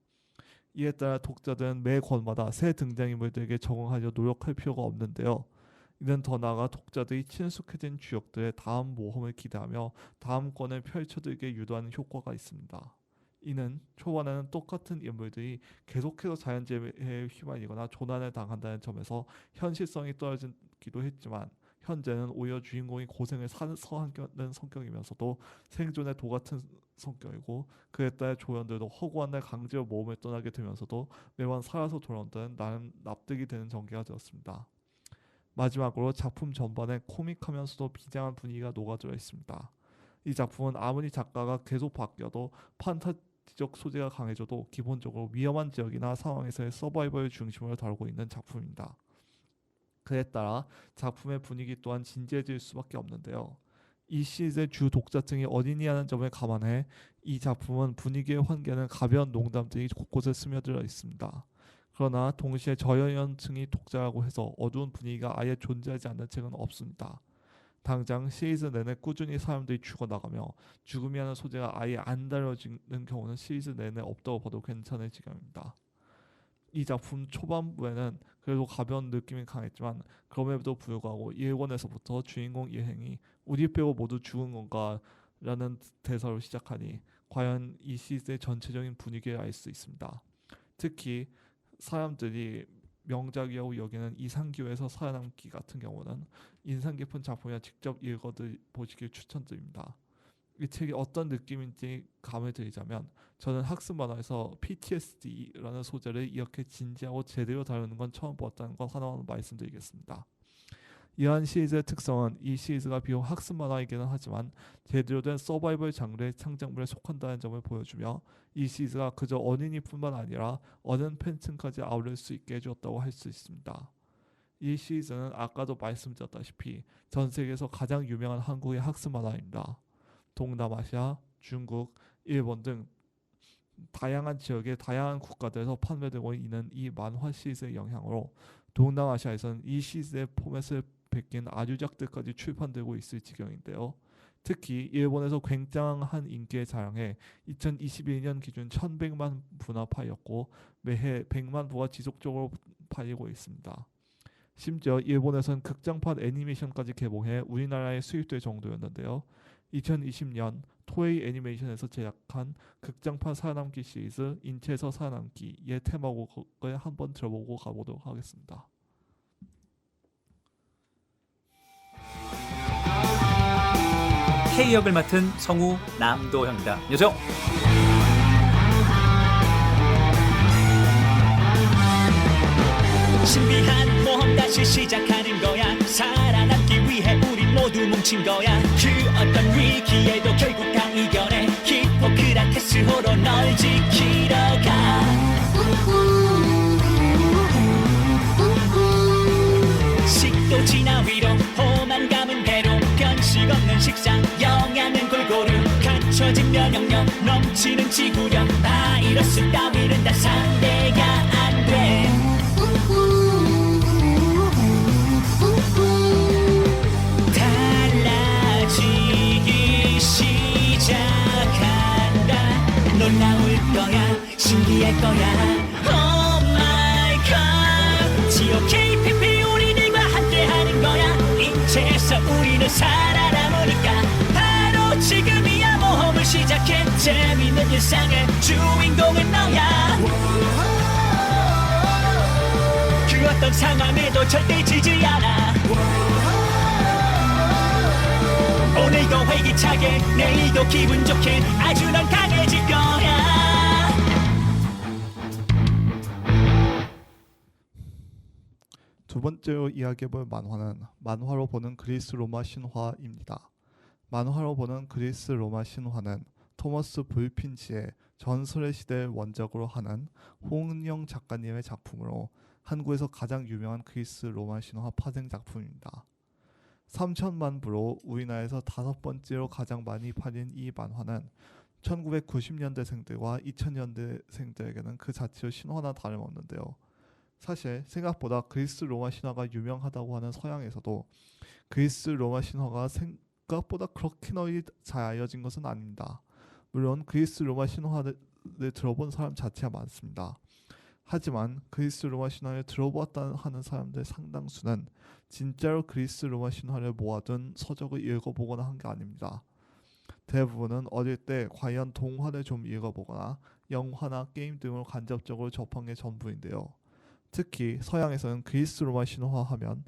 A: 이에 따라 독자들은 매 권마다 새 등장인물들에게 적응하려 노력할 필요가 없는데요. 이는 더 나아가 독자들이 친숙해진 주역들의 다음 모험을 기대하며 다음 권을 펼쳐들게 유도하는 효과가 있습니다. 이는 초반에는 똑같은 인물들이 계속해서 자연재해에 휘말리거나 조난을 당한다는 점에서 현실성이 떨어지기도 했지만 현재는 오히려 주인공이 고생을 서하는 성격이면서도 생존의 도 같은 성격이고 그에 따라 조연들도 허구한 날 강제로 모험을 떠나게 되면서도 매번 살아서 돌아온다는 나름 납득이 되는 전개가 되었습니다. 마지막으로 작품 전반에 코믹하면서도 비장한 분위기가 녹아들어 있습니다. 이 작품은 아무리 작가가 계속 바뀌어도 판타지적 소재가 강해져도 기본적으로 위험한 지역이나 상황에서의 서바이벌 중심으로 다루고 있는 작품입니다. 그에 따라 작품의 분위기 또한 진지해질 수밖에 없는데요. 이 시리즈의 주 독자층이 어디냐는 점을 감안해 이 작품은 분위기의 환기하는 가벼운 농담들이 곳곳에 스며들어 있습니다. 그러나 동시에 저연령층이 독자라고 해서 어두운 분위기가 아예 존재하지 않는 책은 없습니다. 당장 시리즈 내내 꾸준히 사람들이 죽어나가며 죽음이라는 소재가 아예 안 다뤄지는 경우는 시리즈 내내 없다고 봐도 괜찮을 지경입니다. 이 작품 초반부에는 그래도 가벼운 느낌이 강했지만 그럼에도 불구하고 일본에서부터 주인공 일행이 우리 빼고 모두 죽은 건가 라는 대사로 시작하니 과연 이 시리즈의 전체적인 분위기를 알 수 있습니다. 특히 사람들이 명작이라고 여기는 이상기호에서 살아남기 같은 경우는 인상 깊은 작품이라 직접 읽어보시길 추천드립니다. 이 책이 어떤 느낌인지 감을 드리자면 저는 학습 만화에서 PTSD라는 소재를 이렇게 진지하고 제대로 다루는 건 처음 보았다는 것 하나만 말씀드리겠습니다. 이러한 시리즈의 특성은 이 시리즈가 비록 학습 만화이기는 하지만 제대로 된 서바이벌 장르의 창작물에 속한다는 점을 보여주며 이 시리즈가 그저 어린이뿐만 아니라 어른 팬층까지 아우를 수 있게 해주었다고 할 수 있습니다. 이 시리즈는 아까도 말씀드렸다시피 전 세계에서 가장 유명한 한국의 학습 만화입니다. 동남아시아, 중국, 일본 등 다양한 지역의 다양한 국가들에서 판매되고 있는 이 만화 시리즈의 영향으로 동남아시아에서는 이 시리즈의 포맷을 베낀 아류작들까지 출판되고 있을 지경인데요. 특히 일본에서 굉장한 인기에 자랑해 2021년 기준 1100만 부나 팔렸고 매해 100만 부가 지속적으로 팔리고 있습니다. 심지어 일본에서는 극장판 애니메이션까지 개봉해 우리나라에 수입될 정도였는데요. 2020년 토에이 애니메이션에서 제작한 극장판 살아남기 시리즈 인체에서 살아남기의 테마곡을 한번 들어보고 가보도록 하겠습니다.
H: K 역을 맡은 성우 남도형입니다. 안녕하세요.
E: 신비한 모험 다시 시작하는 거야. 살아남기 위해 우린 모두 뭉친 거야. 그 어떤 위기에도 결국 다 이겨내. 히포크라테스호로 널 지키러 가. 식도 지나위로 포만감은 배로 변식 없는 식상 영양은 골고루 갖춰진 면역력 넘치는 지구력 바이러스 따위는 다 상대가 안 돼. 달라지기 시작한다. 놀라울 거야 신기할 거야. Oh my god GOKPP 우리들과 함께하는 거야. 인체에서 우리는 살아남으니까 바로 지금이야. 모험을 시작해. 재밌는 일상의 주인공은 너야. 그 어떤 상황에도 절대 지지 않아. 오늘도 활기차게 내일도 기분 좋게 아주 넌 강해질 거야.
A: 두 번째로 이야기해볼 만화는 만화로 보는 그리스 로마 신화입니다. 만화로 보는 그리스 로마 신화는 토머스 볼핀치의 전설의 시대를 원작으로 하는 홍은영 작가님의 작품으로 한국에서 가장 유명한 그리스 로마 신화 파생 작품입니다. 3천만 부로 우리나라에서 5번째로 가장 많이 팔린 이 만화는 1990년대생들과 2000년대생들에게는 그 자체로 신화나 다름없는데요. 사실 생각보다 그리스 로마 신화가 유명하다고 하는 서양에서도 그리스 로마 신화가 생각보다 그렇게 널리 잘 알려진 것은 아닙니다. 물론 그리스 로마 신화를 들어본 사람 자체가 많습니다. 하지만 그리스 로마 신화를 들어보았다 하는 사람들 상당수는 진짜로 그리스 로마 신화를 모아둔 서적을 읽어보거나 한 게 아닙니다. 대부분은 어릴 때 관련 동화를 좀 읽어보거나 영화나 게임 등으로 간접적으로 접한 게 전부인데요. 특히 서양에서는 그리스 로마 신화 하면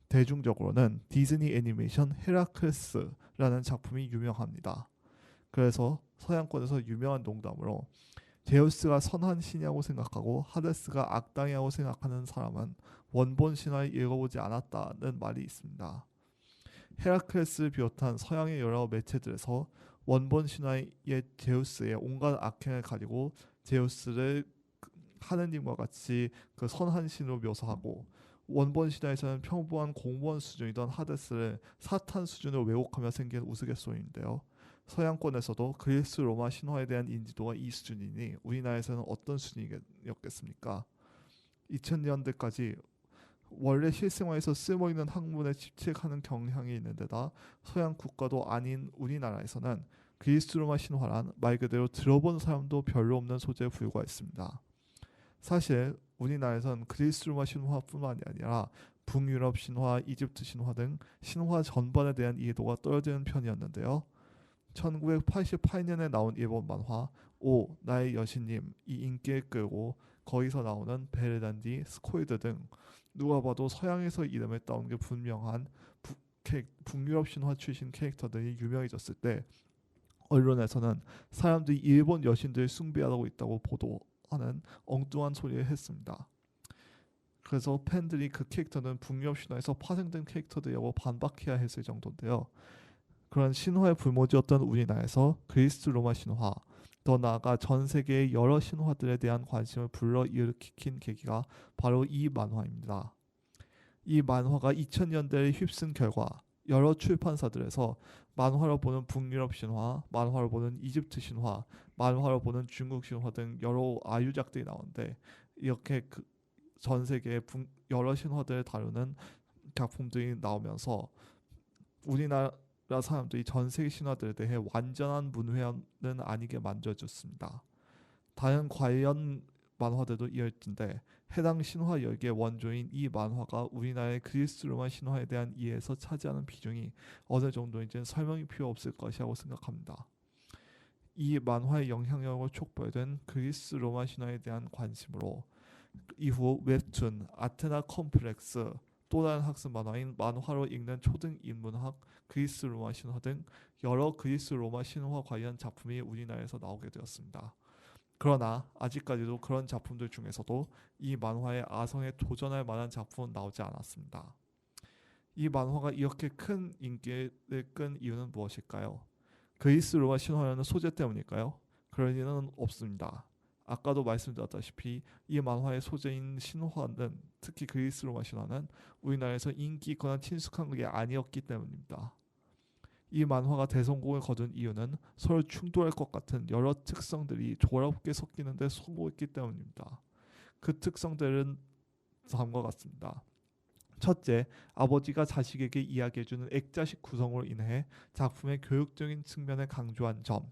A: 대중적으로는 디즈니 애니메이션 헤라클레스라는 작품이 유명합니다. 그래서 서양권에서 유명한 농담으로 제우스가 선한 신이라고 생각하고 하데스가 악당이라고 생각하는 사람은 원본 신화를 읽어보지 않았다는 말이 있습니다. 헤라클레스를 비롯한 서양의 여러 매체들에서 원본 신화의 제우스의 온갖 악행을 가지고 제우스를 하느님과 같이 그 선한 신으로 묘사하고 원본 신화에서는 평범한 공무원 수준이던 하데스를 사탄 수준으로 왜곡하며 생긴 우스갯소리인데요. 서양권에서도 그리스 로마 신화에 대한 인지도가 이 수준이니 우리나라에서는 어떤 수준이었겠습니까? 2000년대까지 원래 실생활에서 쓰여있는 학문에 집착하는 경향이 있는 데다 서양 국가도 아닌 우리나라에서는 그리스 로마 신화란 말 그대로 들어본 사람도 별로 없는 소재에 불과했습니다. 사실 우리나라에선 그리스 로마 신화뿐만이 아니라 북유럽 신화, 이집트 신화 등 신화 전반에 대한 이해도가 떨어지는 편이었는데요. 1988년에 나온 일본 만화 오 나의 여신님 이 인기를 끌고 거기서 나오는 베르단디, 스코이드 등 누가 봐도 서양에서 이름을 따온 게 분명한 북유럽 신화 출신 캐릭터들이 유명해졌을 때 언론에서는 사람들이 일본 여신들을 숭배하고 있다고 보도하는 엉뚱한 소리를 했습니다. 그래서 팬들이 그 캐릭터는 북유럽 신화에서 파생된 캐릭터들이라고 반박해야 했을 정도인데요. 그런 신화의 불모지였던 우리나라에서 그리스 로마 신화, 더 나아가 전 세계의 여러 신화들에 대한 관심을 불러일으킨 계기가 바로 이 만화입니다. 이 만화가 2000년대에 휩쓴 결과 여러 출판사들에서 만화로 보는 북유럽 신화, 만화로 보는 이집트 신화, 만화로 보는 중국 신화 등 여러 아유작들이 나오는데 이렇게 전 세계의 여러 신화들을 다루는 작품들이 나오면서 우리나라 사람들이 전 세계 신화들에 대해 완전한 문외한은 아니게 만들어줬습니다. 다른 관련 만화들도 이어진데 해당 신화 10개의 원조인 이 만화가 우리나라의 그리스 로마 신화에 대한 이해에서 차지하는 비중이 어느 정도인지는 설명이 필요 없을 것이라고 생각합니다. 이 만화의 영향력을 촉발된 그리스 로마 신화에 대한 관심으로 이후 웹툰, 아테나 컴플렉스, 또 다른 학습 만화인 만화로 읽는 초등 인문학, 그리스 로마 신화 등 여러 그리스 로마 신화 관련 작품이 우리나라에서 나오게 되었습니다. 그러나 아직까지도 그런 작품들 중에서도 이 만화의 아성에 도전할 만한 작품은 나오지 않았습니다. 이 만화가 이렇게 큰 인기를 끈 이유는 무엇일까요? 그리스 로마 신화라는 소재 때문일까요? 그럴 리는 없습니다. 아까도 말씀드렸다시피 이 만화의 소재인 신화는, 특히 그리스 로마 신화는 우리나라에서 인기 있거나 친숙한 게 아니었기 때문입니다. 이 만화가 대성공을 거둔 이유는 서로 충돌할 것 같은 여러 특성들이 조화롭게 섞이는데 성공했기 때문입니다. 그 특성들은 다음과 같습니다. 첫째, 아버지가 자식에게 이야기해주는 액자식 구성으로 인해 작품의 교육적인 측면을 강조한 점.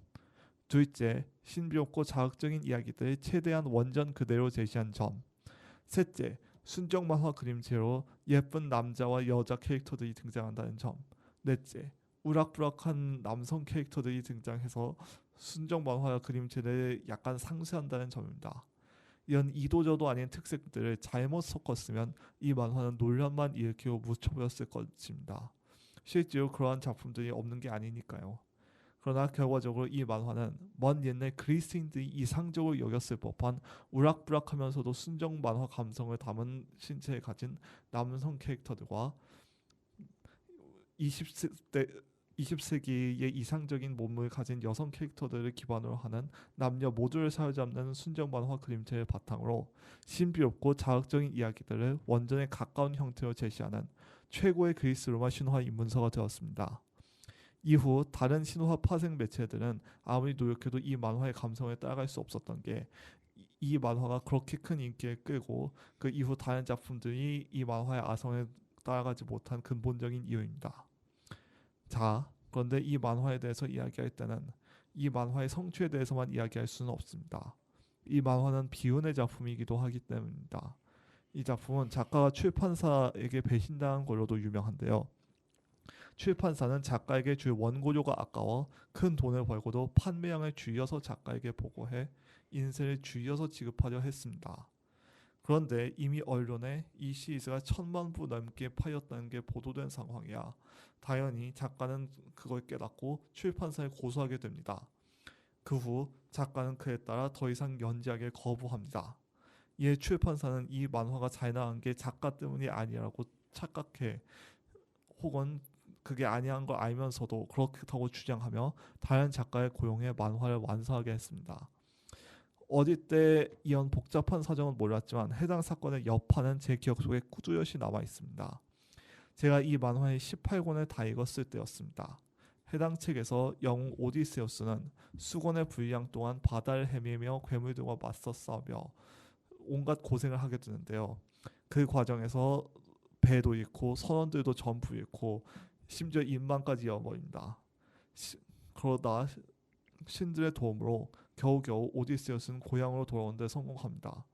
A: 둘째, 신비롭고 자극적인 이야기들을 최대한 원전 그대로 제시한 점. 셋째, 순정 만화 그림체로 예쁜 남자와 여자 캐릭터들이 등장한다는 점. 넷째, 우락부락한 남성 캐릭터들이 등장해서 순정 만화 그림체를 약간 상쇄한다는 점입니다. 이런 이도저도 아닌 특색들을 잘못 섞었으면 이 만화는 논란만 일으키고 묻혀버렸을 것입니다. 실제로 그러한 작품들이 없는 게 아니니까요. 그러나 결과적으로 이 만화는 먼 옛날 그리스인들이 이상적으로 여겼을 법한 우락부락하면서도 순정 만화 감성을 담은 신체를 가진 남성 캐릭터들과 20세기의 이상적인 몸을 가진 여성 캐릭터들을 기반으로 하는 남녀 모두를 사로잡는 순정 만화 그림체를 바탕으로 신비롭고 자극적인 이야기들을 원전에 가까운 형태로 제시하는 최고의 그리스 로마 신화 입문서가 되었습니다. 이후 다른 신화 파생 매체들은 아무리 노력해도 이 만화의 감성에 따라갈 수 없었던 게 이 만화가 그렇게 큰 인기를 끌고 그 이후 다른 작품들이 이 만화의 아성에 따라가지 못한 근본적인 이유입니다. 자, 그런데 이 만화에 대해서 이야기할 때는 이 만화의 성취에 대해서만 이야기할 수는 없습니다. 이 만화는 비운의 작품이기도 하기 때문입니다. 이 작품은 작가가 출판사에게 배신당한 걸로도 유명한데요. 출판사는 작가에게 줄 원고료가 아까워 큰 돈을 벌고도 판매량을 줄여서 작가에게 보고해 인세를 줄여서 지급하려 했습니다. 그런데 이미 언론에 이 시리즈가 1000만 부 넘게 팔렸다는 게 보도된 상황이야 당연히 작가는 그걸 깨닫고 출판사에 고소하게 됩니다. 그 후 작가는 그에 따라 더 이상 연재하기를 거부합니다. 이에 출판사는 이 만화가 잘 나간 게 작가 때문이 아니라고 착각해 혹은 그게 아니한 걸 알면서도 그렇다고 주장하며 다른 작가를 고용해 만화를 완성하게 했습니다. 어릴 때 이런 복잡한 사정은 몰랐지만 해당 사건의 여파는 제 기억 속에 꾸준히 남아 있습니다. 제가 이 만화의 18권을 다 읽었을 때였습니다. 해당 책에서 영웅 오디세우스는 수건의 분량 동안 바다를 헤매며 괴물들과 맞서 싸우며 온갖 고생을 하게 되는데요. 그 과정에서 배도 잃고 선원들도 전부 잃고 심지어 인망까지 잃어버립니다. 그러다 신들의 도움으로 겨우겨우 오디세우스는 고향으로 돌아오는 데 성공합니다.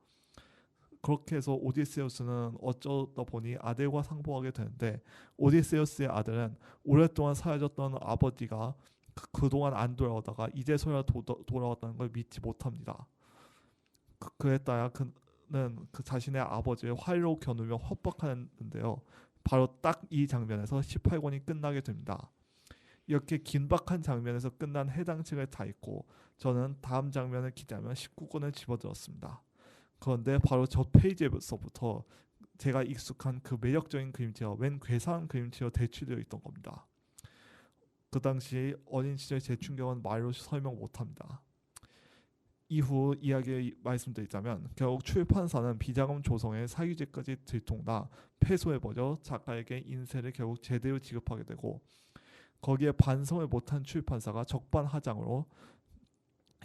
A: 그렇게 해서 오디세우스는 어쩌다 보니 아들과 상봉하게 되는데, 오디세우스의 아들은 오랫동안 사라졌던 아버지가 그동안 안 돌아오다가 이제서야 돌아왔다는 걸 믿지 못합니다. 그에 따라 그는 그 자신의 아버지를 활로 겨누며 협박하는데요. 바로 딱 이 장면에서 18권이 끝나게 됩니다. 이렇게 긴박한 장면에서 끝난 해당 책을 다 읽고 저는 다음 장면을 기대하며 19권을 집어들었습니다. 그런데 바로 저 페이지에서부터 제가 익숙한 그 매력적인 그림체가 웬 괴상한 그림체로 대치되어 있던 겁니다. 그 당시 어린 시절 제 충격은 말로 설명 못합니다. 이후 이야기를 말씀드리자면 결국 출판사는 비자금 조성에 사유지까지 들통나 패소해버려 작가에게 인세를 결국 제대로 지급하게 되고, 거기에 반성을 못한 출판사가 적반하장으로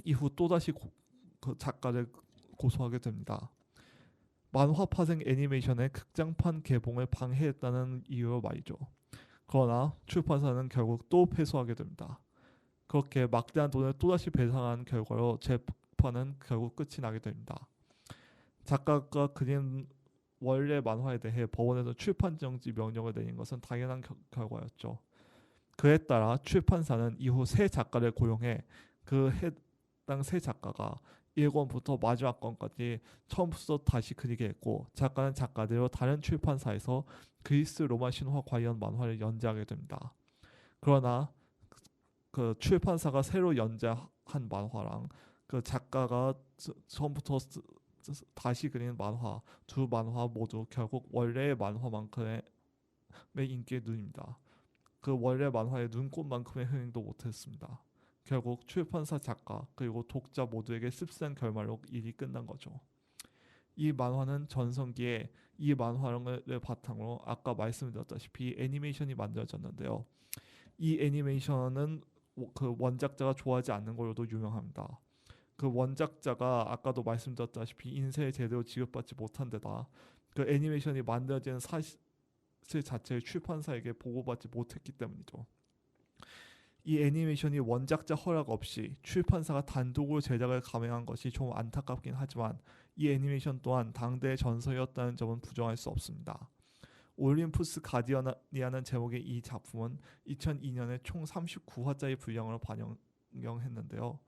A: 이후 또다시 그 작가를 고소하게 됩니다. 만화 파생 애니메이션의 극장판 개봉을 방해했다는 이유로 말이죠. 그러나 출판사는 결국 또 패소하게 됩니다. 그렇게 막대한 돈을 또다시 배상한 결과로 재판은 결국 끝이 나게 됩니다. 작가가 그린 원래 만화에 대해 법원에서 출판 정지 명령을 내린 것은 당연한 결과였죠. 그에 따라 출판사는 이후 새 작가를 고용해 그 해당 새 작가가 1권부터 마지막 권까지 처음부터 다시 그리게 했고, 작가는 작가대로 다른 출판사에서 그리스 로마 신화 관련 만화를 연재하게 됩니다. 그러나 그 출판사가 새로 연재한 만화랑 그 작가가 처음부터 다시 그린 만화, 두 만화 모두 결국 원래의 만화만큼의 인기에 누립니다. 그 원래 만화의 눈꽃만큼의 흥행도 못했습니다. 결국 출판사, 작가 그리고 독자 모두에게 씁쓸한 결말로 일이 끝난 거죠. 이 만화는 전성기에 이 만화를 바탕으로 아까 말씀드렸다시피 애니메이션이 만들어졌는데요. 이 애니메이션은 그 원작자가 좋아하지 않는 걸로도 유명합니다. 그 원작자가 아까도 말씀드렸다시피 인세를 제대로 지급받지 못한 데다 그 애니메이션이 만들어지는 사실 자체를 출판사에게 보고받지 못했기 때문이죠. 이 애니메이션이 원작자 허락 없이 출판사가 단독으로 제작을 감행한 것이 좀 안타깝긴 하지만 이 애니메이션 또한 당대의 전설이었다는 점은 부정할 수 없습니다. 올림푸스 가디언이라는 제목의 이 작품은 2002년에 총 39화짜리 분량으로 반영했는데요.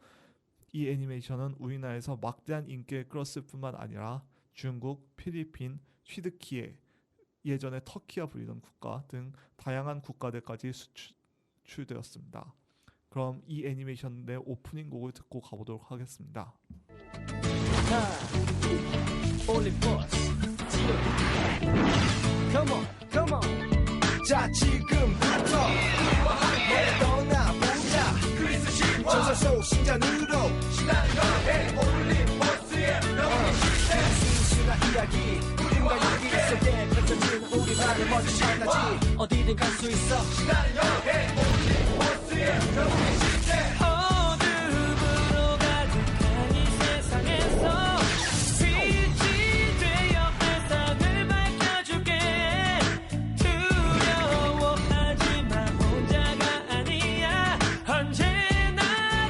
A: 이 애니메이션은 우리나라에서 막대한 인기를 끌었을 뿐만 아니라 중국, 필리핀, 튀르키예, 예전에 터키와 불리던 국가 등 다양한 국가들까지 수출되었습니다. 그럼 이 애니메이션의 오프닝 곡을 듣고 가보도록 하겠습니다.
F: Come on, come on. 자, 지금부터 떠나보자. 그리스 신화 전설 속 신전으로 신나는 여행 올림포스의 명예 시대. 순수한 이야기 우리와 여기 속에 펼쳐진 우리만의 멋진 만나지. 어디든 갈 수 있어. 신나는 여행 올림포스의 명예 시대. 어둠으로 가득한 이 세상에서 빛이 되어 세상을 밝혀줄게. 두려워하지 마, 혼자가 아니야. 언제나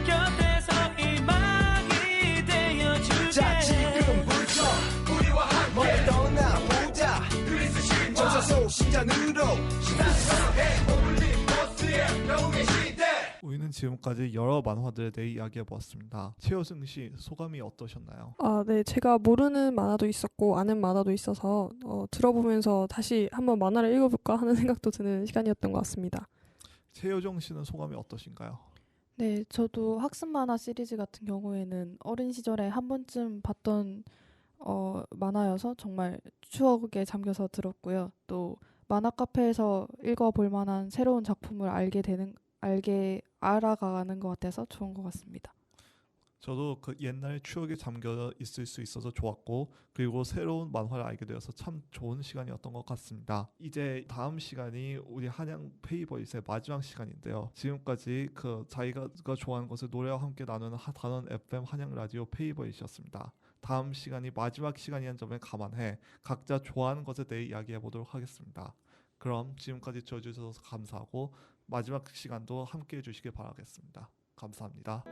F: 곁에서 희망이 되어줄게. 자, 지금부터 우리와 함께 떠나보자. 그리스 신화 전설 속 신전으로 신나는 여행 올림포스의 명예 시대.
A: 우리는 지금까지 여러 만화들에 대해 이야기해보았습니다. 최효승 씨, 소감이 어떠셨나요?
B: 네, 제가 모르는 만화도 있었고 아는 만화도 있어서 들어보면서 다시 한번 만화를 읽어볼까 하는 생각도 드는 시간이었던 것 같습니다.
A: 최효정 씨는 소감이 어떠신가요?
C: 네, 저도 학습 만화 시리즈 같은 경우에는 어린 시절에 한 번쯤 봤던 만화여서 정말 추억에 잠겨서 들었고요. 또 만화 카페에서 읽어볼 만한 새로운 작품을 알아가는 것 같아서 좋은 것 같습니다.
A: 저도 그 옛날 추억에 잠겨 있을 수 있어서 좋았고, 그리고 새로운 만화를 알게 되어서 참 좋은 시간이었던 것 같습니다. 이제 다음 시간이 우리 한양 페이버릿의 마지막 시간인데요. 지금까지 그 자기가 좋아하는 것을 노래와 함께 나누는 단원 FM 한양 라디오 페이버릿이었습니다. 다음 시간이 마지막 시간이라는 점을 감안해 각자 좋아하는 것에 대해 이야기해 보도록 하겠습니다. 그럼 지금까지 들어주셔서 감사하고 마지막 시간도 함께 해주시길 바라겠습니다. 감사합니다.